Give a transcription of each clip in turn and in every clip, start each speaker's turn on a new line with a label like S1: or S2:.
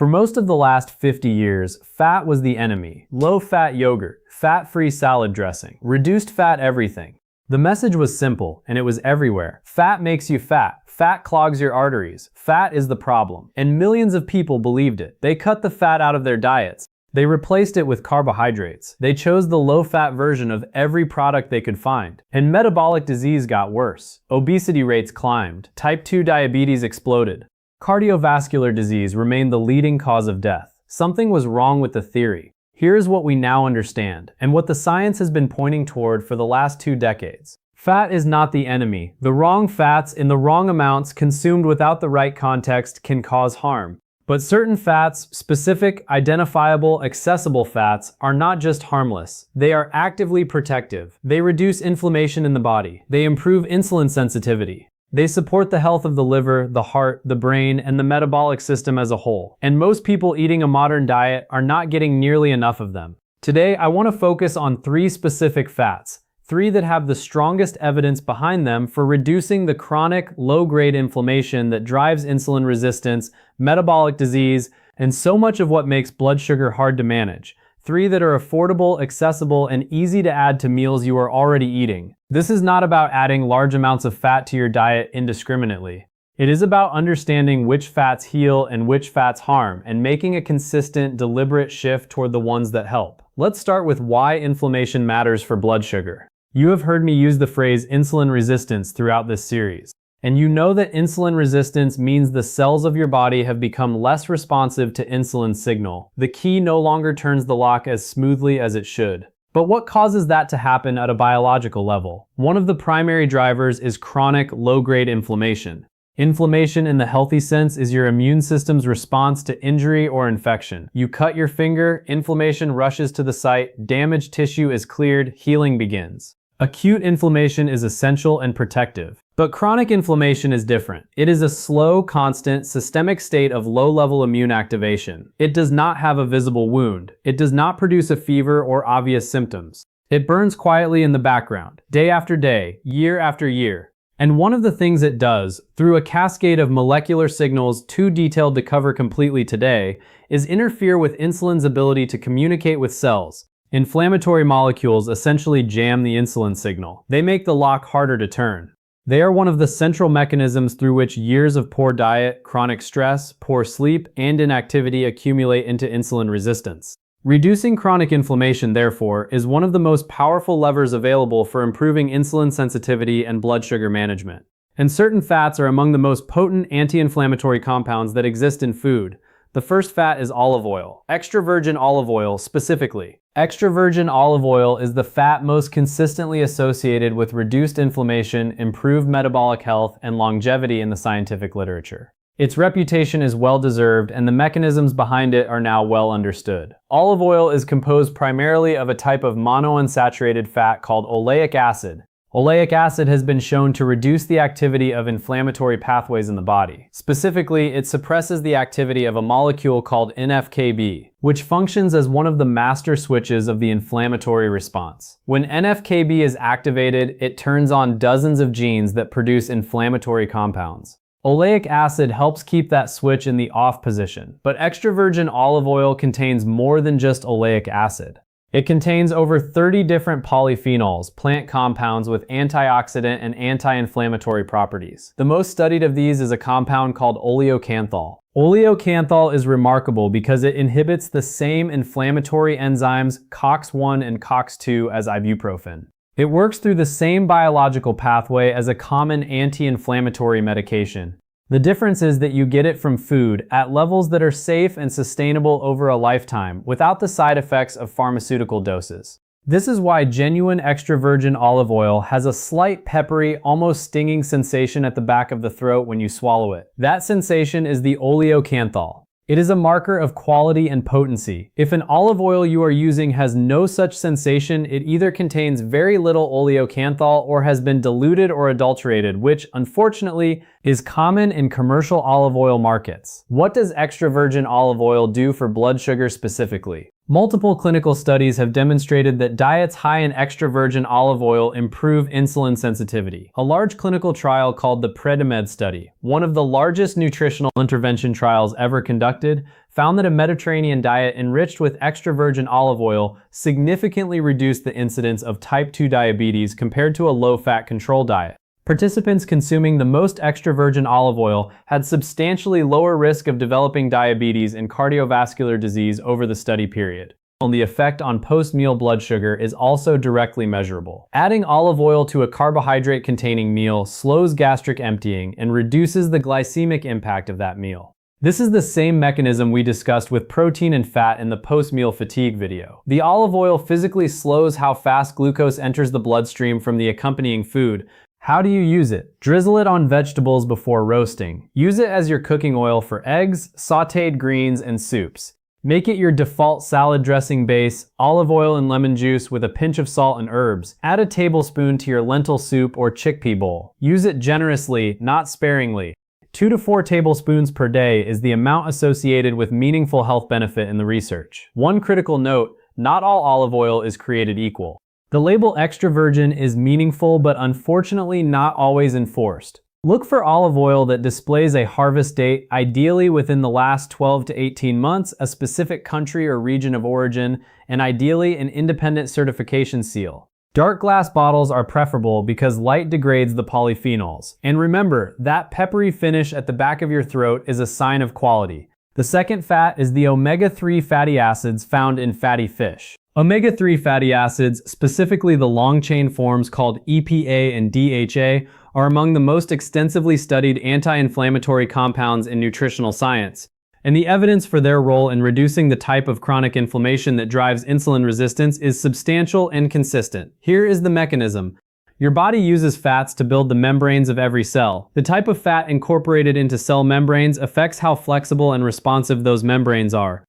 S1: For most of the last 50 years, fat was the enemy. Low-fat yogurt, fat-free salad dressing, reduced fat everything. The message was simple, and it was everywhere. Fat makes you fat. Fat clogs your arteries. Fat is the problem. And millions of people believed it. They cut the fat out of their diets. They replaced it with carbohydrates. They chose the low-fat version of every product they could find. And metabolic disease got worse. Obesity rates climbed. Type 2 diabetes exploded. Cardiovascular disease remained the leading cause of death. Something was wrong with the theory. Here's what we now understand, and what the science has been pointing toward for the last 2 decades. Fat is not the enemy. The wrong fats in the wrong amounts consumed without the right context can cause harm. But certain fats, specific, identifiable, accessible fats, are not just harmless. They are actively protective. They reduce inflammation in the body. They improve insulin sensitivity. They support the health of the liver, the heart, the brain, and the metabolic system as a whole. And most people eating a modern diet are not getting nearly enough of them. Today, I want to focus on 3 specific fats. 3 that have the strongest evidence behind them for reducing the chronic, low-grade inflammation that drives insulin resistance, metabolic disease, and so much of what makes blood sugar hard to manage. 3 that are affordable, accessible, and easy to add to meals you are already eating. This is not about adding large amounts of fat to your diet indiscriminately. It is about understanding which fats heal and which fats harm, and making a consistent, deliberate shift toward the ones that help. Let's start with why inflammation matters for blood sugar. You have heard me use the phrase insulin resistance throughout this series. And you know that insulin resistance means the cells of your body have become less responsive to insulin signal. The key no longer turns the lock as smoothly as it should. But what causes that to happen at a biological level? One of the primary drivers is chronic low-grade inflammation. Inflammation in the healthy sense is your immune system's response to injury or infection. You cut your finger, inflammation rushes to the site, damaged tissue is cleared, healing begins. Acute inflammation is essential and protective. But chronic inflammation is different. It is a slow, constant, systemic state of low-level immune activation. It does not have a visible wound. It does not produce a fever or obvious symptoms. It burns quietly in the background, day after day, year after year. And one of the things it does, through a cascade of molecular signals too detailed to cover completely today, is interfere with insulin's ability to communicate with cells. Inflammatory molecules essentially jam the insulin signal. They make the lock harder to turn. They are one of the central mechanisms through which years of poor diet, chronic stress, poor sleep, and inactivity accumulate into insulin resistance. Reducing chronic inflammation, therefore, is one of the most powerful levers available for improving insulin sensitivity and blood sugar management. And certain fats are among the most potent anti-inflammatory compounds that exist in food. The first fat is olive oil. Extra virgin olive oil, specifically. Extra virgin olive oil is the fat most consistently associated with reduced inflammation, improved metabolic health, and longevity in the scientific literature. Its reputation is well-deserved, and the mechanisms behind it are now well understood. Olive oil is composed primarily of a type of monounsaturated fat called oleic acid. Oleic acid has been shown to reduce the activity of inflammatory pathways in the body. Specifically, it suppresses the activity of a molecule called NF-κB, which functions as one of the master switches of the inflammatory response. When NF-κB is activated, it turns on dozens of genes that produce inflammatory compounds. Oleic acid helps keep that switch in the off position, but extra virgin olive oil contains more than just oleic acid. It contains over 30 different polyphenols, plant compounds with antioxidant and anti-inflammatory properties. The most studied of these is a compound called oleocanthal. Oleocanthal is remarkable because it inhibits the same inflammatory enzymes COX-1 and COX-2 as ibuprofen. It works through the same biological pathway as a common anti-inflammatory medication. The difference is that you get it from food at levels that are safe and sustainable over a lifetime without the side effects of pharmaceutical doses. This is why genuine extra virgin olive oil has a slight peppery, almost stinging sensation at the back of the throat when you swallow it. That sensation is the oleocanthal. It is a marker of quality and potency. If an olive oil you are using has no such sensation, it either contains very little oleocanthal or has been diluted or adulterated, which, unfortunately, is common in commercial olive oil markets. What does extra virgin olive oil do for blood sugar specifically? Multiple clinical studies have demonstrated that diets high in extra virgin olive oil improve insulin sensitivity. A large clinical trial called the Predimed study, one of the largest nutritional intervention trials ever conducted, found that a Mediterranean diet enriched with extra virgin olive oil significantly reduced the incidence of type 2 diabetes compared to a low-fat control diet. Participants consuming the most extra virgin olive oil had substantially lower risk of developing diabetes and cardiovascular disease over the study period. The effect on post-meal blood sugar is also directly measurable. Adding olive oil to a carbohydrate-containing meal slows gastric emptying and reduces the glycemic impact of that meal. This is the same mechanism we discussed with protein and fat in the post-meal fatigue video. The olive oil physically slows how fast glucose enters the bloodstream from the accompanying food. How do you use it? Drizzle it on vegetables before roasting. Use it as your cooking oil for eggs, sautéed greens, and soups. Make it your default salad dressing base, olive oil and lemon juice with a pinch of salt and herbs. Add a tablespoon to your lentil soup or chickpea bowl. Use it generously, not sparingly. 2 to 4 tablespoons per day is the amount associated with meaningful health benefit in the research. One critical note, not all olive oil is created equal. The label extra virgin is meaningful but unfortunately not always enforced. Look for olive oil that displays a harvest date, ideally within the last 12 to 18 months, a specific country or region of origin, and ideally an independent certification seal. Dark glass bottles are preferable because light degrades the polyphenols. And remember, that peppery finish at the back of your throat is a sign of quality. The second fat is the omega-3 fatty acids found in fatty fish. Omega-3 fatty acids, specifically the long-chain forms called EPA and DHA, are among the most extensively studied anti-inflammatory compounds in nutritional science, and the evidence for their role in reducing the type of chronic inflammation that drives insulin resistance is substantial and consistent. Here is the mechanism. Your body uses fats to build the membranes of every cell. The type of fat incorporated into cell membranes affects how flexible and responsive those membranes are.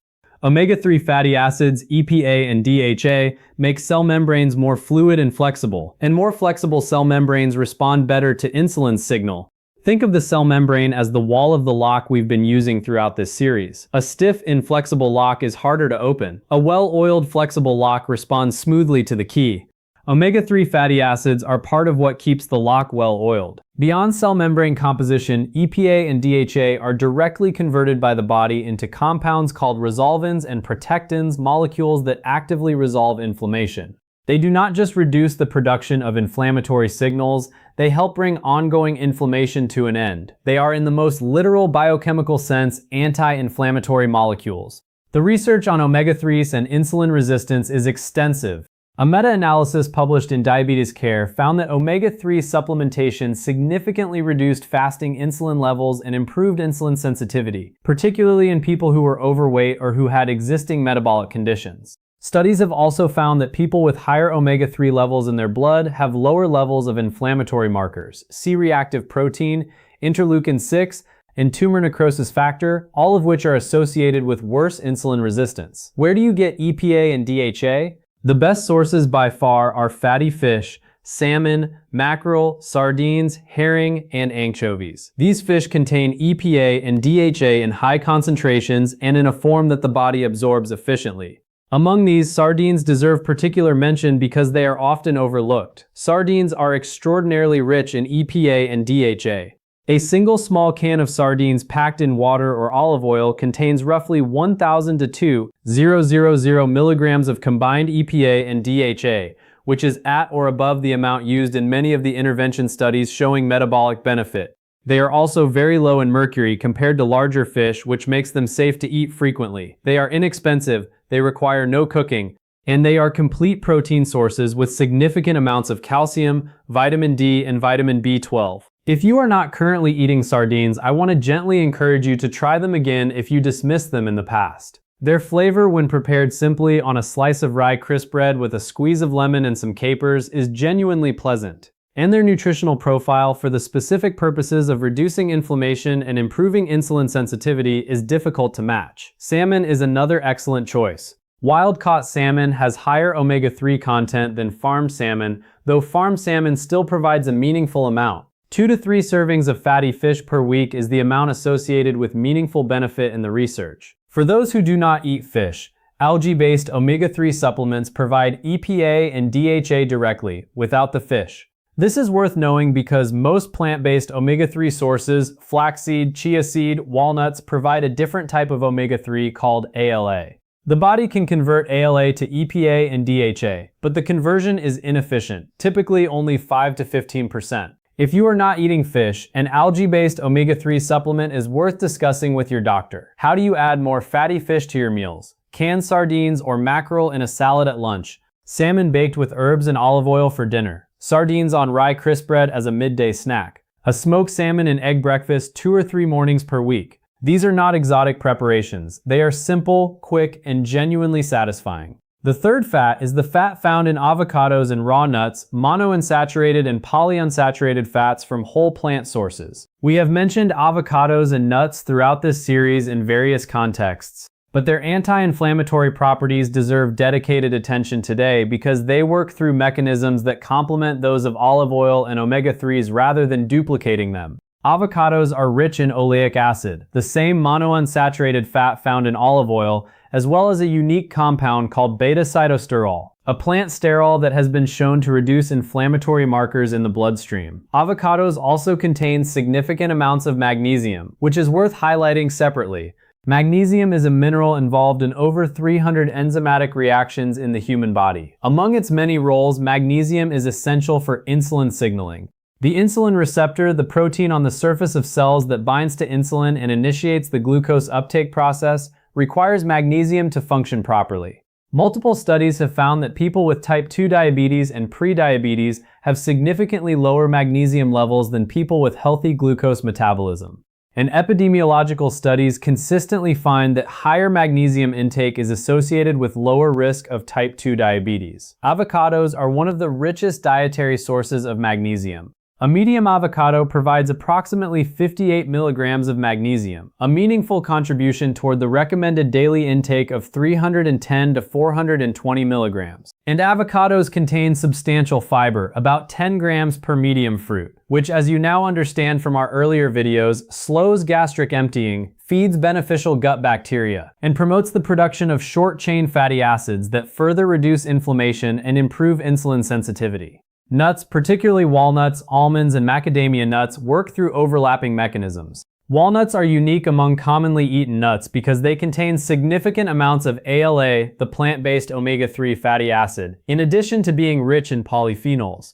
S1: Omega-3 fatty acids, EPA and DHA, make cell membranes more fluid and flexible, and more flexible cell membranes respond better to insulin's signal. Think of the cell membrane as the wall of the lock we've been using throughout this series. A stiff, inflexible lock is harder to open. A well-oiled, flexible lock responds smoothly to the key. Omega-3 fatty acids are part of what keeps the lock well-oiled. Beyond cell membrane composition, EPA and DHA are directly converted by the body into compounds called resolvins and protectins, molecules that actively resolve inflammation. They do not just reduce the production of inflammatory signals, they help bring ongoing inflammation to an end. They are, in the most literal biochemical sense, anti-inflammatory molecules. The research on omega-3s and insulin resistance is extensive. A meta-analysis published in Diabetes Care found that omega-3 supplementation significantly reduced fasting insulin levels and improved insulin sensitivity, particularly in people who were overweight or who had existing metabolic conditions. Studies have also found that people with higher omega-3 levels in their blood have lower levels of inflammatory markers, C-reactive protein, interleukin-6, and tumor necrosis factor, all of which are associated with worse insulin resistance. Where do you get EPA and DHA? The best sources by far are fatty fish, salmon, mackerel, sardines, herring, and anchovies. These fish contain EPA and DHA in high concentrations and in a form that the body absorbs efficiently. Among these, sardines deserve particular mention because they are often overlooked. Sardines are extraordinarily rich in EPA and DHA. A single small can of sardines packed in water or olive oil contains roughly 1,000 to 2,000 milligrams of combined EPA and DHA, which is at or above the amount used in many of the intervention studies showing metabolic benefit. They are also very low in mercury compared to larger fish, which makes them safe to eat frequently. They are inexpensive, they require no cooking, and they are complete protein sources with significant amounts of calcium, vitamin D, and vitamin B12. If you are not currently eating sardines, I want to gently encourage you to try them again if you dismissed them in the past. Their flavor, when prepared simply on a slice of rye crisp bread with a squeeze of lemon and some capers, is genuinely pleasant. And their nutritional profile for the specific purposes of reducing inflammation and improving insulin sensitivity is difficult to match. Salmon is another excellent choice. Wild-caught salmon has higher omega-3 content than farmed salmon, though farmed salmon still provides a meaningful amount. 2 to 3 servings of fatty fish per week is the amount associated with meaningful benefit in the research. For those who do not eat fish, algae-based omega-3 supplements provide EPA and DHA directly, without the fish. This is worth knowing because most plant-based omega-3 sources, flaxseed, chia seed, walnuts, provide a different type of omega-3 called ALA. The body can convert ALA to EPA and DHA, but the conversion is inefficient, typically only 5 to 15%. If you are not eating fish, an algae-based omega-3 supplement is worth discussing with your doctor. How do you add more fatty fish to your meals? Canned sardines or mackerel in a salad at lunch. Salmon baked with herbs and olive oil for dinner. Sardines on rye crisp bread as a midday snack. A smoked salmon and egg breakfast 2 or 3 mornings per week. These are not exotic preparations. They are simple, quick, and genuinely satisfying. The third fat is the fat found in avocados and raw nuts, monounsaturated and polyunsaturated fats from whole plant sources. We have mentioned avocados and nuts throughout this series in various contexts, but their anti-inflammatory properties deserve dedicated attention today because they work through mechanisms that complement those of olive oil and omega-3s rather than duplicating them. Avocados are rich in oleic acid, the same monounsaturated fat found in olive oil, as well as a unique compound called beta-sitosterol, a plant sterol that has been shown to reduce inflammatory markers in the bloodstream. Avocados also contain significant amounts of magnesium, which is worth highlighting separately. Magnesium is a mineral involved in over 300 enzymatic reactions in the human body. Among its many roles, magnesium is essential for insulin signaling. The insulin receptor, the protein on the surface of cells that binds to insulin and initiates the glucose uptake process, requires magnesium to function properly. Multiple studies have found that people with type 2 diabetes and prediabetes have significantly lower magnesium levels than people with healthy glucose metabolism. And epidemiological studies consistently find that higher magnesium intake is associated with lower risk of type 2 diabetes. Avocados are one of the richest dietary sources of magnesium. A medium avocado provides approximately 58 milligrams of magnesium, a meaningful contribution toward the recommended daily intake of 310 to 420 milligrams. And avocados contain substantial fiber, about 10 grams per medium fruit, which, as you now understand from our earlier videos, slows gastric emptying, feeds beneficial gut bacteria, and promotes the production of short-chain fatty acids that further reduce inflammation and improve insulin sensitivity. Nuts, particularly walnuts, almonds, and macadamia nuts, work through overlapping mechanisms. Walnuts are unique among commonly eaten nuts because they contain significant amounts of ALA, the plant-based omega-3 fatty acid, in addition to being rich in polyphenols.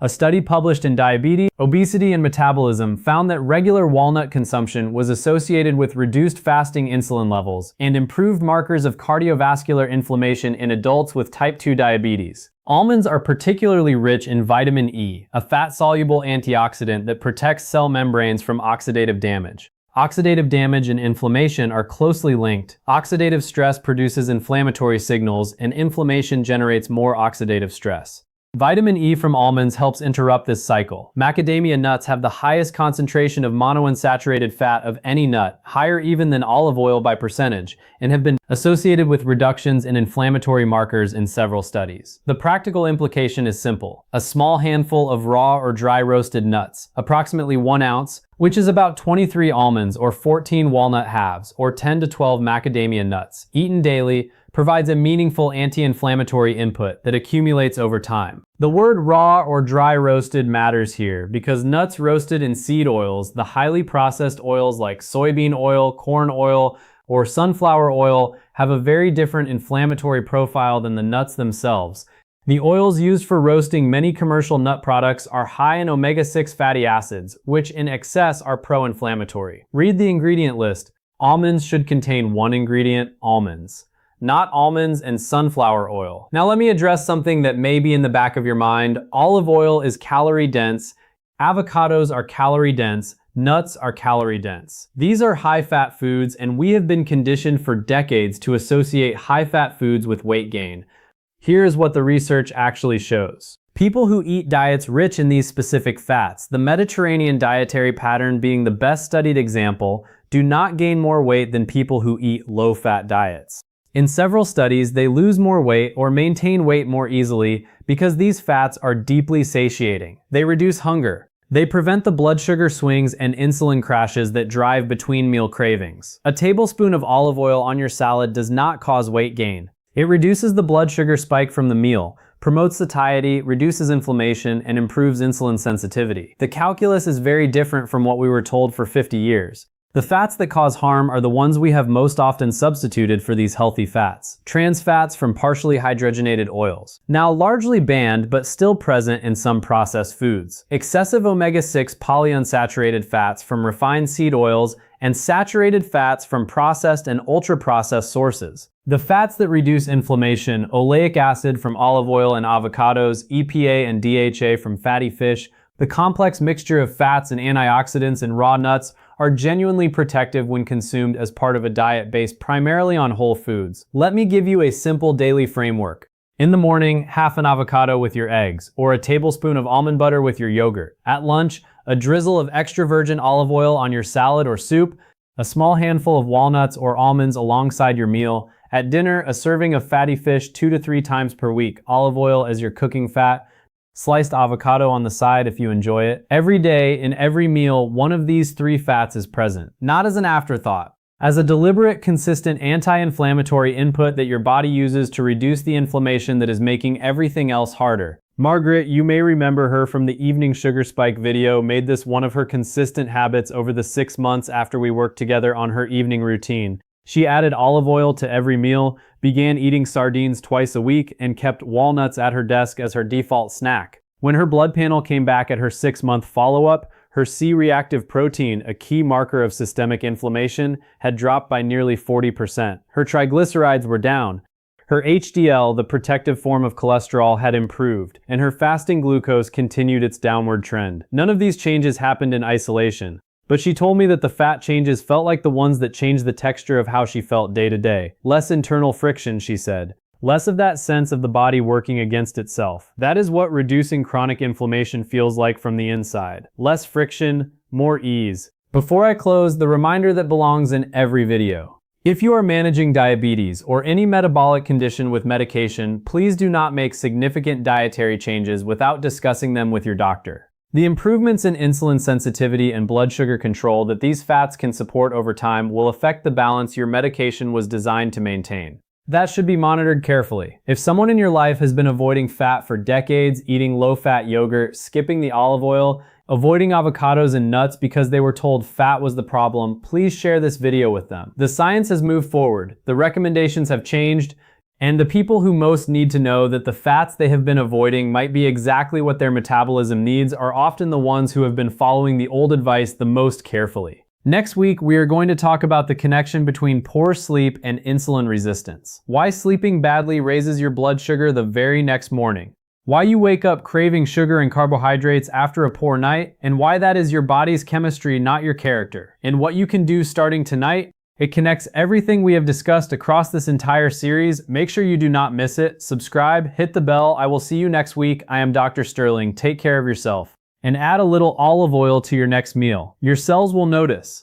S1: A study published in Diabetes, Obesity, and Metabolism found that regular walnut consumption was associated with reduced fasting insulin levels and improved markers of cardiovascular inflammation in adults with type 2 diabetes. Almonds are particularly rich in vitamin E, a fat-soluble antioxidant that protects cell membranes from oxidative damage. Oxidative damage and inflammation are closely linked. Oxidative stress produces inflammatory signals, and inflammation generates more oxidative stress. Vitamin E from almonds helps interrupt this cycle. Macadamia nuts have the highest concentration of monounsaturated fat of any nut, higher even than olive oil by percentage, and have been associated with reductions in inflammatory markers in several studies. The practical implication is simple. A small handful of raw or dry roasted nuts, approximately 1 ounce, which is about 23 almonds or 14 walnut halves or 10 to 12 macadamia nuts, eaten daily, provides a meaningful anti-inflammatory input that accumulates over time. The word raw or dry roasted matters here because nuts roasted in seed oils, the highly processed oils like soybean oil, corn oil, or sunflower oil, have a very different inflammatory profile than the nuts themselves. The oils used for roasting many commercial nut products are high in omega-6 fatty acids, which in excess are pro-inflammatory. Read the ingredient list. Almonds should contain 1 ingredient, almonds, not almonds and sunflower oil. Now let me address something that may be in the back of your mind. Olive oil is calorie dense, avocados are calorie dense, nuts are calorie dense. These are high-fat foods, and we have been conditioned for decades to associate high-fat foods with weight gain. Here is what the research actually shows. People who eat diets rich in these specific fats, the Mediterranean dietary pattern being the best studied example, do not gain more weight than people who eat low-fat diets. In several studies, they lose more weight or maintain weight more easily because these fats are deeply satiating. They reduce hunger. They prevent the blood sugar swings and insulin crashes that drive between meal cravings. A tablespoon of olive oil on your salad does not cause weight gain. It reduces the blood sugar spike from the meal, promotes satiety, reduces inflammation, and improves insulin sensitivity. The calculus is very different from what we were told for 50 years. The fats that cause harm are the ones we have most often substituted for these healthy fats. Trans fats from partially hydrogenated oils. Now largely banned, but still present in some processed foods. Excessive omega-6 polyunsaturated fats from refined seed oils and saturated fats from processed and ultra-processed sources. The fats that reduce inflammation, oleic acid from olive oil and avocados, EPA and DHA from fatty fish, the complex mixture of fats and antioxidants in raw nuts are genuinely protective when consumed as part of a diet based primarily on whole foods. Let me give you a simple daily framework. In the morning, half an avocado with your eggs, or a tablespoon of almond butter with your yogurt. At lunch, a drizzle of extra virgin olive oil on your salad or soup, a small handful of walnuts or almonds alongside your meal. At dinner, a serving of fatty fish 2 to 3 times per week, olive oil as your cooking fat, sliced avocado on the side if you enjoy it. Every day, in every meal, one of these 3 fats is present, not as an afterthought, as a deliberate, consistent anti-inflammatory input that your body uses to reduce the inflammation that is making everything else harder. Margaret, you may remember her from the evening sugar spike video, made this one of her consistent habits over the 6 months after we worked together on her evening routine. She added olive oil to every meal, began eating sardines twice a week, and kept walnuts at her desk as her default snack. When her blood panel came back at her 6-month follow-up, her C-reactive protein, a key marker of systemic inflammation, had dropped by nearly 40%. Her triglycerides were down. Her HDL, the protective form of cholesterol, had improved, and her fasting glucose continued its downward trend. None of these changes happened in isolation. But she told me that the fat changes felt like the ones that changed the texture of how she felt day to day. Less internal friction, she said. Less of that sense of the body working against itself. That is what reducing chronic inflammation feels like from the inside. Less friction, more ease. Before I close, the reminder that belongs in every video. If you are managing diabetes or any metabolic condition with medication, please do not make significant dietary changes without discussing them with your doctor. The improvements in insulin sensitivity and blood sugar control that these fats can support over time will affect the balance your medication was designed to maintain. That should be monitored carefully. If someone in your life has been avoiding fat for decades, eating low-fat yogurt, skipping the olive oil, avoiding avocados and nuts because they were told fat was the problem, please share this video with them. The science has moved forward, the recommendations have changed, and the people who most need to know that the fats they have been avoiding might be exactly what their metabolism needs are often the ones who have been following the old advice the most carefully. Next week, we are going to talk about the connection between poor sleep and insulin resistance. Why sleeping badly raises your blood sugar the very next morning. Why you wake up craving sugar and carbohydrates after a poor night, and why that is your body's chemistry, not your character. And what you can do starting tonight. It connects everything we have discussed across this entire series. Make sure you do not miss it. Subscribe, hit the bell. I will see you next week. I am Dr. Sterling. Take care of yourself. And add a little olive oil to your next meal. Your cells will notice.